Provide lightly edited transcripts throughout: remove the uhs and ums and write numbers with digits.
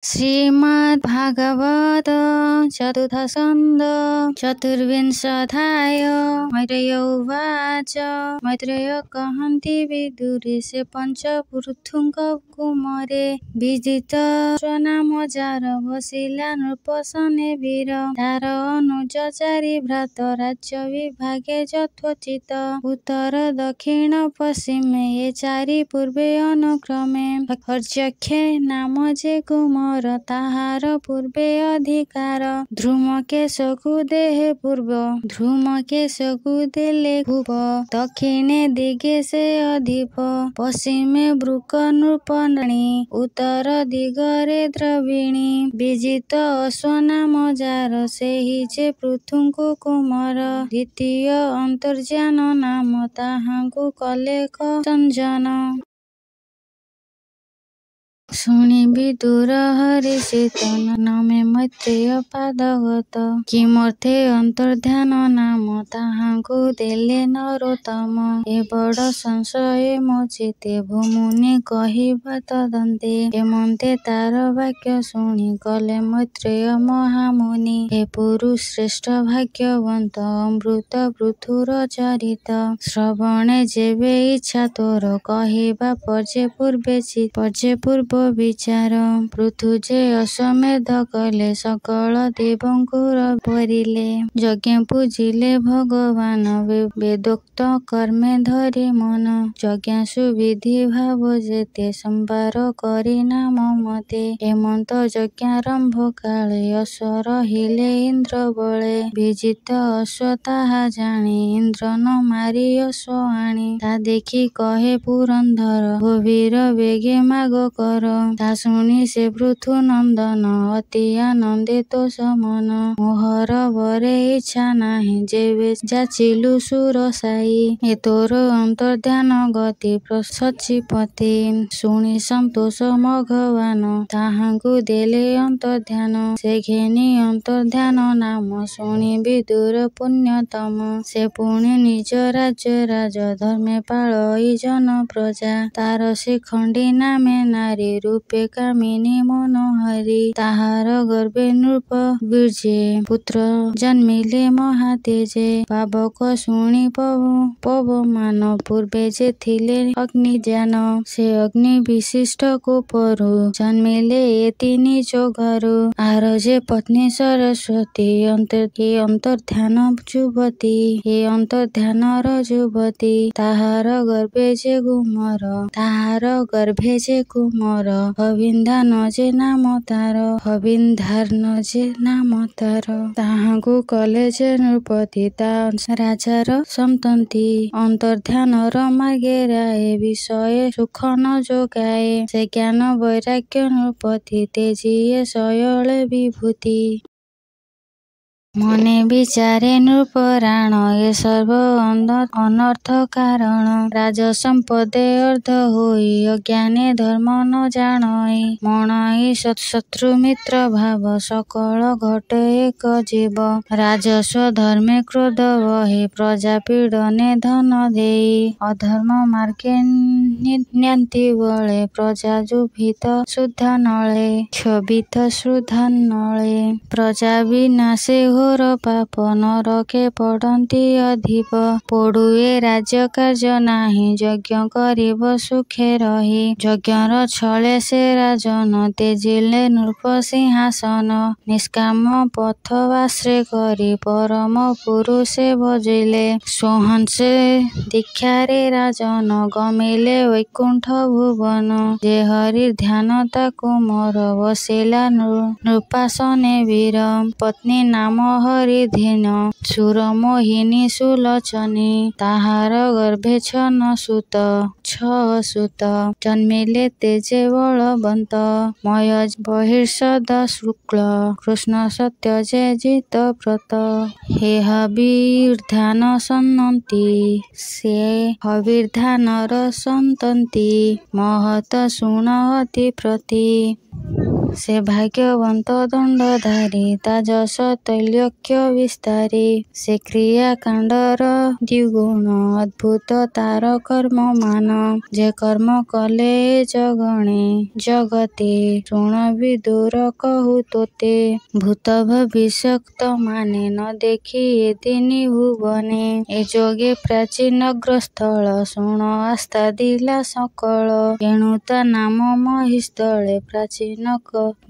श्रीमद्भागवत चतुर्थ स्कन्ध चतुर्विंशोऽध्याय मैत्रेय उवाच। मैत्रेय कहन्ति विदुरेशे पञ्चपृथुङ्क कुमरे विदित स्वनाम जार बसिला नृपसने वीर तार अनुज चारि भ्रात राज्य विभागे यथोचित उत्तर दक्षिण पश्चिमे ये चारि पूर्वे अनुक्रमे हर्यक्षे नाम जे कुमार ताहार पूर्वे अधिकार ध्रुमकेशकु देहे पूर्व ध्रुमकेशकु देले भूप दक्षिणे दिगे से अधिप पश्चिमे वृक नृपराणी उत्तर दिगरे द्रविणी विजित अश्वनाम जार सेहि जे पृथुଙ୍କୁ कुमार द्वितीय अंतर्ज्ञान नाम ताहाଙ୍କୁ कलेख संजन। शुणी विदुर हरिषितन नमे मैत्रेय पादगत किमर्थे अंतर्ध्यान नाम ताहाଙ୍କୁ देले नरोत्तम ए बड़ संशय मो चित्ते भूमुनि कहिबा तदन्ते हेमन्ते तार वाक्य शुणी कले मैत्रेय महामुनि हे पुरुष श्रेष्ठ भाग्यवंत अमृत पृथुर चरित श्रवणे जेबे इच्छा तोर कहिबा पर्जे पूर्व विचार पृथु जे अश्वमेध कले सकल देवंकुर परिले यज्ञ पूजिले भगवान वेदोक्त कर्मे धरि मन यज्ञासु विधि भाव जेते संभार करि नाम मते हेमंत यज्ञारंभ काले अश्व रहिले इंद्र बळे विजित अश्व ताहा जानी इंद्र न मारी अश्व आणी ता देखि कहे पुरंदर भूवीर वेगे माग कर ता शुणी से पृथु नंदन अति आनंदित समन मोहर बरे इच्छा नाही जेबे जाचिलु सुर साई ए तोर अंतर्ध्यान गति सचिपति शुणी संतोष भगवान ताहाଙ୍କୁ देले अंतर्ध्यान से घेनी अंतर्ध्यान नाम शुणी विदुर पुण्यतम से पुणी निज राज्य राज धर्मे पाळई जन प्रजा तार शिखंडी नामे नारी रूपे कामिनी मनोहरी ताहार गर्भे नृप बीर्जे पुत्र जन्मिले महातेजे पावक शुणी पवमान पूर्वे जे थिले अग्निज्ञान से अग्नि विशिष्ट कोपरु जन्मिले ए तिनि जोगारु आर जे पत्नी सरस्वती अंतर्ध्यान जुवती हे अंतर्ध्यानर जुवती ताहार गर्भे जे कुमार हविन्धान जे नाम तार ताहाଙ୍କୁ कले जे नृपति ता राजार संतति अंतर्ध्यानर मार्गे राय विषय सुख न जोगाए से ज्ञान वैराग्य नृपति तेजिए शयले विभूति मने विचारे नृपराण ये सर्व अनर्थ कारण राज संपदे अर्ध होई अज्ञाने धर्म न जानई मनाई शत्रु मित्र भाव सकल घटे एक जीव राजस्व धर्मे क्रोध बहे प्रजा पीड़ने धन देई अधर्म मार्गे न्यंति बळे प्रजा जुभित शुद्धा नळे क्षोभित शुद्धा नळे प्रजा विनाशे घोर पाप नरके पड़ती अधिप पड़ुए राज्य कार्य नाही यज्ञ करिब सुखे रही यज्ञर छले से राजन तेजिले नृप सिंहासन निष्काम पथ आश्रय करी परम पुरुषे भजिले सोहंसे दीक्षारे राजन गमिले वैकुंठ भुवन जे हरि ध्यान ताकु मोर बसिला नृपासने वीर पत्नी नाम हरिधीन सुरमोहिनी सुलोचनी ताहार गर्भे छह सुत जन्मिले तेजे बलवंत मय बहिर्षद शुक्ल कृष्ण सत्य जे जित व्रत हे हविर्धान सन्नति से हविर्धानर संतति महत शुण अति प्रति। ସେ ଭାଗ୍ୟବନ୍ତ ଦଣ୍ଡଧାରୀ ତା ଯଶ ତୈଲ୍ୟକ୍ୟ ବିସ୍ତାରୀ ସେ କ୍ରିୟା କାଣ୍ଡର ଦ୍ୱିଗୁଣ ଅଦ୍ଭୁତ ତାର କର୍ମମାନ ଯେ କର୍ମ କଲେ ଜଗଣେ ଜଗତେ ଋଣ ବିଦୁର କହୁ ତୋତେ ଭୂତ ଭବିଷ୍ୟତ ମାନେ ନ ଦେଖି ଏ ତିନି ଭୁବନେ ଏ ଯୋଗେ ପ୍ରାଚୀନ ଗ୍ରସ୍ଥଳ ଶୁଣ ଆସ୍ଥା ଦିଲା ସକଳ ଏଣୁ ତା ନାମ ମହିସ୍ଥଳେ ପ୍ରାଚୀନ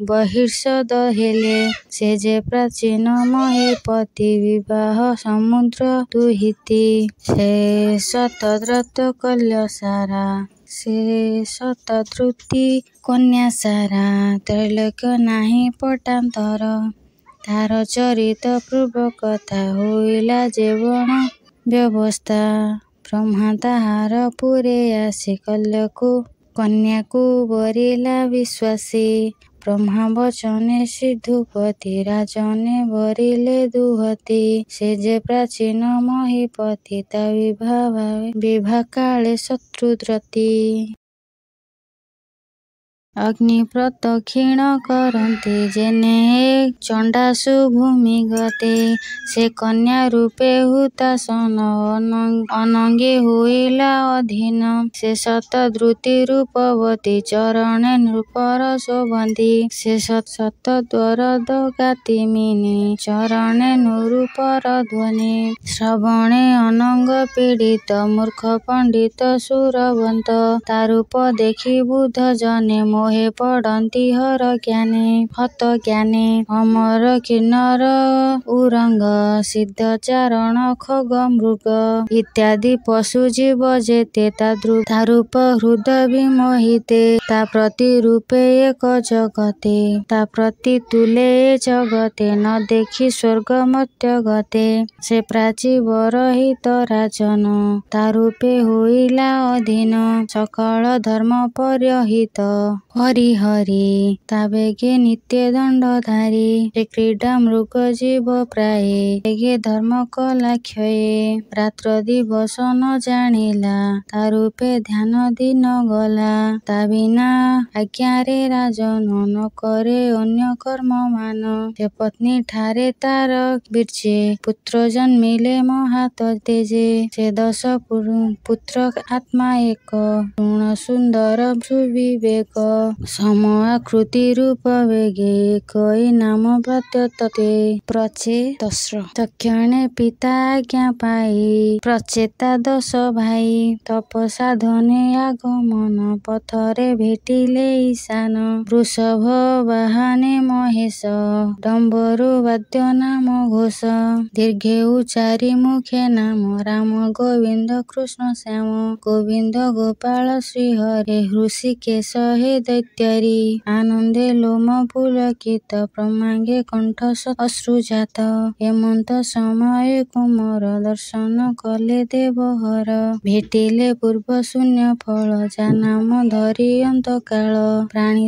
ବହିର୍ଷଦ ହେଲେ ସେ ଯେ ପ୍ରାଚୀନ ମହୀପତି ବିବାହ ସମୁଦ୍ର ଦୁହିତି ସେ ଶତଦ୍ରତ କଲ୍ୟ ସାରା ସେ ଶତଦ୍ରୁତି କନ୍ୟା ସାରା ତ୍ରୈଲୋକ୍ୟ ନାହିଁ ପଟାନ୍ତର ତାର ଚରିତ ପୂର୍ବ କଥା ହୋଇଲା ଯେବଣ ବ୍ୟବସ୍ଥା ବ୍ରହ୍ମା ତାହାର ପୁରେ ଆସି କନ୍ୟାକୁ ବରିଲା ବିଶ୍ୱାସୀ ବ୍ରହ୍ମା ବଚନେ ସିଦ୍ଧୁପତି ରାଜନେ ବରିଲେ ଦୁହତି ସେ ଯେ ପ୍ରାଚୀନ ମହୀପତି ତା ବିଭା କାଳେ ଶତ୍ରୁଦ୍ରତି ଅଗ୍ନି ପ୍ରଦକ୍ଷିଣ କରନ୍ତି ଯେନେ ଚଣ୍ଡାସୁ ଭୂମିଗତେ ସେ କନ୍ୟା ରୂପେ ହୁତାସନ ଅନଙ୍ଗେ ହୋଇଲା ଅଧୀନ ସେ ଶତଦ୍ରୁତି ରୂପବତୀ ଚରଣେ ନୃପର ଶୋଭନ୍ତି ସେ ଶତଦ୍ୱରଦ ଗାତିମିନୀ ଚରଣେ ନୃପର ଧ୍ୱନି ଶ୍ରବଣେ ଅନଙ୍ଗ ପୀଡ଼ିତ ମୂର୍ଖ ପଣ୍ଡିତ ସୁରବନ୍ତ ତା ରୂପ ଦେଖି ବୁଦ୍ଧ ଜନେ ମୋହେ ପଡ଼ନ୍ତି ହର ଜ୍ଞାନେ ହତ ଜ୍ଞାନେ ଅମର କିନ୍ନର ଉରଙ୍ଗ ସିଦ୍ଧ ଚାରଣ ଖଗ ମୃଗ ଇତ୍ୟାଦି ପଶୁ ଜୀବ ଯେତେ ତା ରୂପ ହୃଦ ବିମୋହିତେ ତା ପ୍ରତି ରୂପେ ଏକ ଜଗତେ ତା ପ୍ରତି ତୁଲେ ଏ ଜଗତେ ନ ଦେଖି ସ୍ୱର୍ଗ ମର୍ତ୍ତ୍ୟ ଗତେ ସେ ପ୍ରାଚୀ ବରହିତ ରାଜନ ତା ରୂପେ ହୋଇଲା ଅଧୀନ ସକଳ ଧର୍ମ ପରହିତ ହରି ତା ବେଗେ ନିତ୍ୟ ଦଣ୍ଡଧାରୀ ସେ କ୍ରୀଡ଼ା ମୃଗ ଜୀବ ପ୍ରାୟେ ବେଗେ ଧର୍ମ କଲା କ୍ଷୟେ ରାତ୍ର ଦିବସ ନ ଜାଣିଲା ତା ରୂପେ ଧ୍ୟାନ ଦିନ ଗଲା ତା ବିନା ଆଜ୍ଞାରେ ରାଜନ ନ କରେ ଅନ୍ୟ କର୍ମ ମାନ ସେ ପତ୍ନୀ ଠାରେ ତାର ବୀର୍ଯ୍ୟେ ପୁତ୍ର ଜନ୍ମିଲେ ମହାତ ତେଜେ ସେ 10 ପୁତ୍ର ଆତ୍ମା ଏକ ଗୁଣ ସୁନ୍ଦର ସୁବିବେକ ସମ ଆକୃତି ରୂପ ବେଗେ କଇ ନାମ ପ୍ରତ୍ୟତେ ତକ୍ଷଣେ ପିତା ଆଜ୍ଞା ପାଇ ପ୍ରଚେତା 10 ଭାଇ ତପ ସାଧନେ ଆଗମନ ପଥରେ ଭେଟିଲେ ଈଶାନ ବୃଷଭ ବାହନେ ମହେଶ ଡମ୍ବରୁ ବାଦ୍ୟ ନାମ ଘୋଷ ଦୀର୍ଘେ ଉଚାରି ମୁଖେ ନାମ ରାମ ଗୋବିନ୍ଦ କୃଷ୍ଣ ଶ୍ୟାମ ଗୋବିନ୍ଦ ଗୋପାଳ ଶ୍ରୀହରେ ହୃଷିକେଶ ହେ ଦୈତ୍ୟରୀ ଆନନ୍ଦେ ଲୋମ ପୁଲକିତ ପ୍ରମାଙ୍ଗେ କଣ୍ଠ ଅଶ୍ରୁଜାତ ହେମନ୍ତ ସମୟ କୁମର ଦର୍ଶନ କଲେ ଦେବହର ଭେଟିଲେ ପୂର୍ବ ଶୂନ୍ୟ ଫଳ ଯା ନାମ ଧରି ଅନ୍ତକାଳ ପ୍ରାଣୀ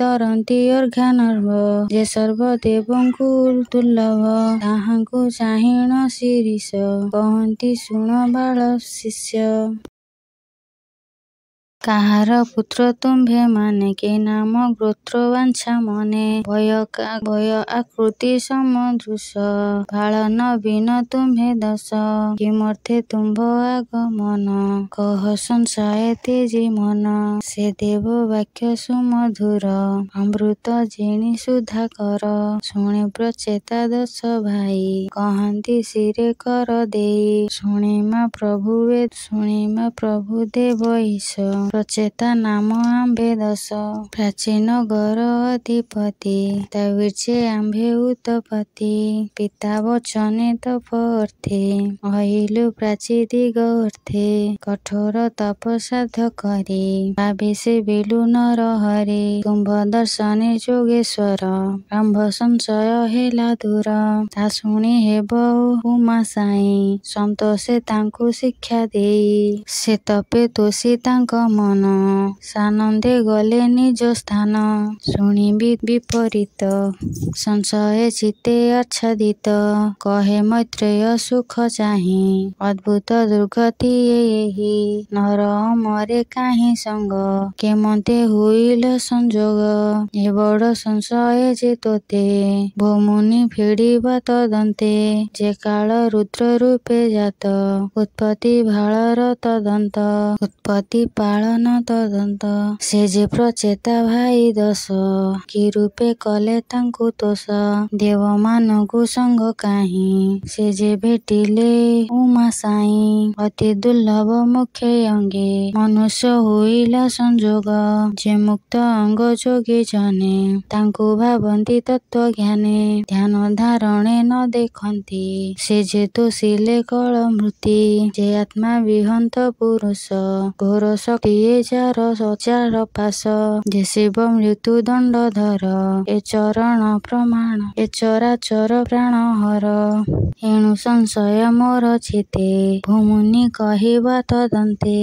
ତରନ୍ତି ଅର୍ଘାନର୍ଭ ଯେ ସର୍ବଦେବଙ୍କୁ ଦୁର୍ଲଭ ତାହାଙ୍କୁ ଚାହିଣ ଶିରୀଷ କହନ୍ତି ଶୁଣ ବାଳ ଶିଷ୍ୟ କାହାର ପୁତ୍ର ତୁମ୍ଭେ ମାନେ କି ନାମ ଗୋତ୍ର ବାଞ୍ଛା ମନେ ଭୟ ଆକୃତି ସମଦୃଶ ବାଳ ନବୀନ ତୁମ୍ଭେ 10 କିମର୍ଥେ ତୁମ୍ଭ ଆଗମନ କହ ସଂଶୟ ତେଜି ମନ ସେ ଦେବ ବାକ୍ୟ ସୁମଧୁର ଅମୃତ ଜିଣି ସୁଧାକର ଶୁଣି ପ୍ରଚେତା 10 ଭାଇ କହନ୍ତି ଶିରେ କର ଦେଇ ଶୁଣିମା ପ୍ରଭୁ ଦେବ ଈଶ ପ୍ରଚେତା ନାମ ଆମ୍ଭେ 10 ପ୍ରାଚୀନ ଗର ଅଧିପତି ତା ବୀର୍ଯ୍ୟେ ଆମ୍ଭେ ଉତପତି ପିତା ବଚନେ ତପ ଅର୍ଥେ ଅହିଲୁ ପ୍ରାଚୀ ଦିଗ ଅର୍ଥେ କଠୋର ତପ ସାଧ କରି ଭାବେ ସେ ବିଲୁ ନର ହରେ ତୁମ୍ଭ ଦର୍ଶନେ ଯୋଗେଶ୍ୱର ଆମ୍ଭ ସଂଶୟ ହେଲା ଦୂର ତା ଶୁଣି ହେବ ଉମା ସାଇ ସନ୍ତୋଷେ ତାଙ୍କୁ ଶିକ୍ଷା ଦେଇ ସେ ତପେ ତୋଷି ତାଙ୍କ ମନ ସାନନ୍ଦେ ଗଲେ ନିଜ ସ୍ଥାନ। ଶୁଣିବି ବିପରୀତ ସଂଶୟ ଚିତ୍ତେ ଆଚ୍ଛାଦିତ। କହେ ମୈତ୍ରେୟ ସୁଖ ଚାହିଁ ଅଦ୍ଭୁତ ଦୁର୍ଗତି ଏହି। ନର ମରେ କାହିଁ ସଙ୍ଗ କେମନ୍ତେ ହୋଇଲ ସଂଯୋଗ। ଏ ବଡ଼ ସଂଶୟ ଯେ ତୋତେ ଭୋମୁନି ଫେଡ଼ିବା ତଦନ୍ତେ। ଯେ କାଳ ରୁଦ୍ର ରୂପେ ଜାତ ଉତ୍ପତ୍ତି ଭାଳର ତଦନ୍ତ। ଉତ୍ପତ୍ତି ପାଳନ ତଦନ୍ତ। ସେ ଯେ ପ୍ରଚେତା ଭାଇ ଦଶ କି ରୂପେ କଲେ ତାଙ୍କୁ ତୋଷ। ଦେବମାନଙ୍କୁ ସଙ୍ଗ କାହିଁ ସେ ଯେ ଭେଟିଲେ ଉମା ସାଇଁ। ଅତି ଦୁର୍ଲଭ ମୁଖେ ଅଙ୍ଗେ ମନୁଷ୍ୟ ହୋଇଲା ସଂଯୋଗ। ଯେ ମୁକ୍ତ ଅଙ୍ଗ ଯୋଗୀ ଜନେ ତାଙ୍କୁ ଭାବନ୍ତି ତତ୍ତ୍ୱଜ୍ଞାନେ। ଧ୍ୟାନ ଧାରଣେ ନ ଦେଖନ୍ତି ସେ ଯେ ତୋଷିଲେ କଳ ମୃତ୍ତି। ଯେ ଆତ୍ମା ବିହନ୍ତ ପୁରୁଷ ଘୋର ଶକ୍ତି ଏ ଯାର ପାଶ। ଯେ ଶିବ ମୃତ୍ୟୁ ଦଣ୍ଡଧର ଏ ଚରଣ ପ୍ରମାଣ ଏ ଚରାଚର ପ୍ରାଣହର। ଏଣୁ ସଂଶୟ ମୋର ଚିତ୍ତେ ଭୋମୁନି କହିବା ତଦନ୍ତେ।